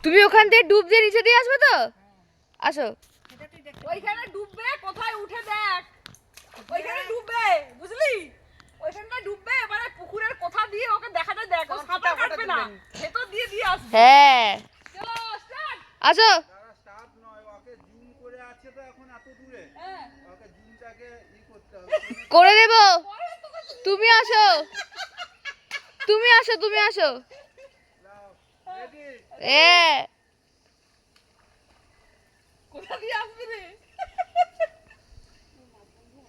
তুমি ওখান থেকে ডুব দিয়ে নিচে দিয়ে আসবে তো? আসো। ওইখানে ডুববে, কোথায় উঠে দেখ। ওইখানে ডুববে, বুঝলি? ওইখানটা ডুববে, এবারে পুকুরের কোথা দিয়ে ওকে দেখাটা দেখ। ও সাঁতার কাটবে না, ভেতর দিয়ে দিয়ে আসবে। হ্যাঁ চলো স্টার্ট। আসো। স্টার্ট নয়, ওকে জুম করে আছে তো এখন এত দূরে। হ্যাঁ ওকে জুমটাকে করতে হবে। করে দেব। তুমি আসো, তুমি আসো, তুমি আসো। রেডি? কোথা দিয়ে আসবে রে?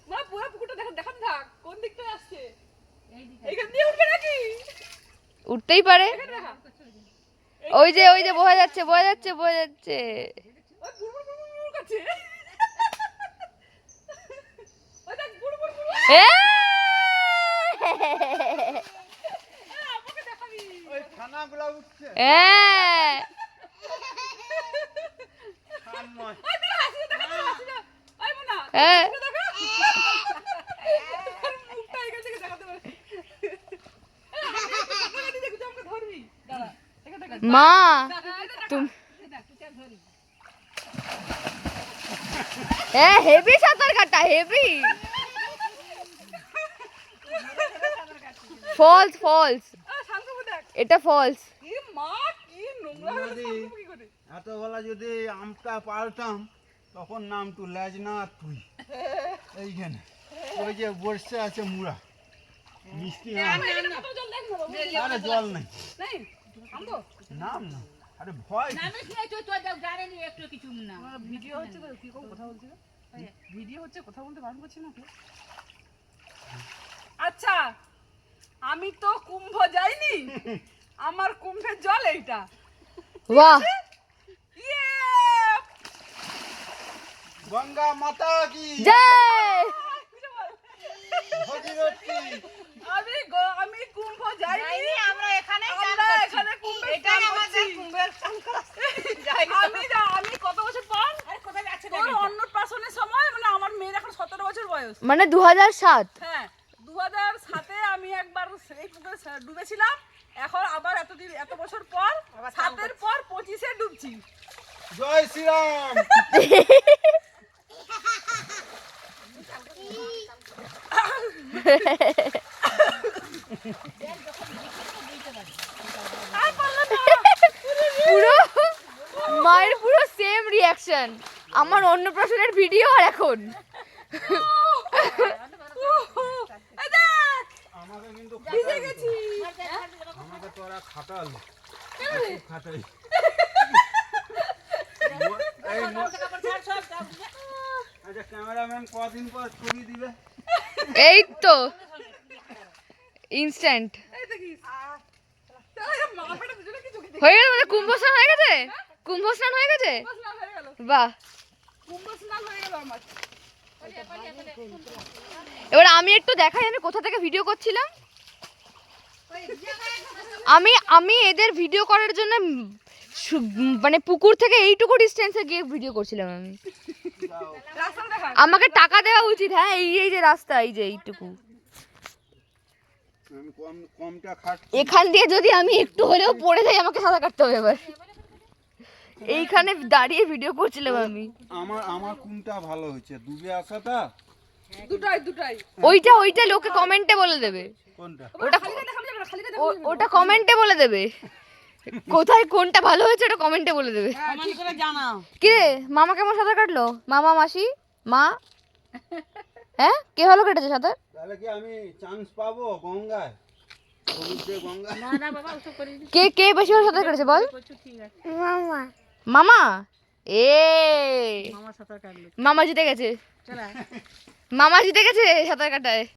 মা পুরো পুকুরটা দেখান থাক, কোন দিকটা আসছে। এইখান দিয়ে উঠবে নাকি? উঠতেই পারে। এখানে দেখা। ওই যে ওই যে বোঝা যাচ্ছে, বোঝা যাচ্ছে, বোঝা যাচ্ছে। ওই বুড়বুড় বুড়বুড় করছে। ওই দেখ বুড়বুড় বুড়বুড়। আমাকে দেখাবি। ওই ছানাগুলো উঠছে। হ্যাঁ ছান নয়। ওই দেখা হাসি দেখা হাসি না। ওই মোনা। হ্যাঁ দেখা। মুখটা এখান থেকে দেখাতে পারে। এই দেখো আমাকে ধরবি। দাঁড়া। দেখা দেখা। মা তুমি হ্যাঁ হেভি সাঁতার কাটা, হেভি। ফলস ফলস, শান্তনু দেখ। এটা ফলস। কি মা কি নোংরা হলো শান্তনু কি করে? এতবেলা যদি আমটা পাল্টাম তখন নাম তু লেজ না তুই এইখানে ওই যে বর্ষে আছে মুড়া মিষ্টি আম। কত জল দেখ না। আরে জল নেই, নেই। আমবো। নাম না। আরে ভয় ভিডিও হচ্ছে তো কি কথা বলছিল? ভিডিও হচ্ছে, কথা বলতে বারণ করছি না তো। আচ্ছা আমি তো কুম্ভ যাইনি, আমার কুম্ভের জল এইটা। বাহ ইয়ে! গঙ্গা মাতা কি জয়। ভগীরথী। আমি কুম্ভ যাইনি, আমরা এখানেই আমরা এখানে কুম্ভের এটাই স্নান আমাদের করছি। কুম্ভের চান করা আমি কত বছর পর কোথায় যাচ্ছে তোর অন্নপ্রাশনের সময়, মানে আমার মেয়ের এখন 17 বছর বয়স। মানে 2007। হ্যাঁ 2007-এ আমি একবার এই পুকুরে ডুবেছিলাম। এখন আবার এত বছর পর 7-এর পর 25-এ ডুবছি। জয় শ্রীরাম। আর পারলাম না। পুরো মায়ের পুরো সেম রিয়াকশন, আমার অন্নপ্রাশনের ভিডিও আর এখন। এই দেখ, আমাকে কিন্তু ভিজে গেছি। আমাকে তোরা খাটাল খাটাই। এই আচ্ছা ক্যামেরাম্যান কদিন পর ছবি দিবে? এই তো ইনস্ট্যান্ট এই দেখিস। তাহলে মাথাটা দুজনে কি চোখে দেখি। হয়ে গেল। মানে কুম্ভ স্নান হয়ে গেছে, কুম্ভ স্নান হয়ে গেছে। কুম্ভ স্নান হয়ে গেল। বাহ। কুম্ভ স্নান হয়ে গেল আমার। এবার আমি একটু দেখাই আমি কোথা থেকে ভিডিও করছিলাম। আমি আমি এদের ভিডিও করার জন্য মানে পুকুর থেকে এইটুকু ডিস্টেন্সে গিয়ে ভিডিও করছিলাম আমি। রাস্তাটা দেখা। আমাকে টাকা দেওয়া উচিত। হ্যাঁ এই এই যে রাস্তা, এই যে এইটুকু, আমি কমটা খাট। এখান দিয়ে যদি আমি একটু হলেও পড়ে যাই আমাকে সাঁতার কাটতে হবে এবার। এইখানে দাঁড়িয়ে ভিডিও করছিলাম আমি। আমার কোনটা ভালো হয়েছে ডুবে আসাটা? দুটাই। ওইটা ওইটা লোকে কমেন্টে বলে দেবে। কোনটা? ওটা খালিটা দেখানো যাবে না, খালিটা ওটা কমেন্টে বলে দেবে। কোথায় কোনটা ভালো হয়েছে ওটা কমেন্টে বলে দেবে। কমেন্ট করে জানাও। কি রে মামা কেমন সাঁতার কাটলো? মামা মাসি মা হ্যাঁ কে ভালো কেটেছে সাঁতার? তাহলে কি আমি চান্স পাবো গঙ্গায়? সমুদ্রে গঙ্গায়? না না বাবা ওসব করি কে কে বেশি ভালো সাঁতার কেটেছে বল? ঠিক আছে মামা এ মামা সাঁতার কাটলো মামা জিতে গেছে, চলা মামা জিতে গেছে সাঁতার কাটায়।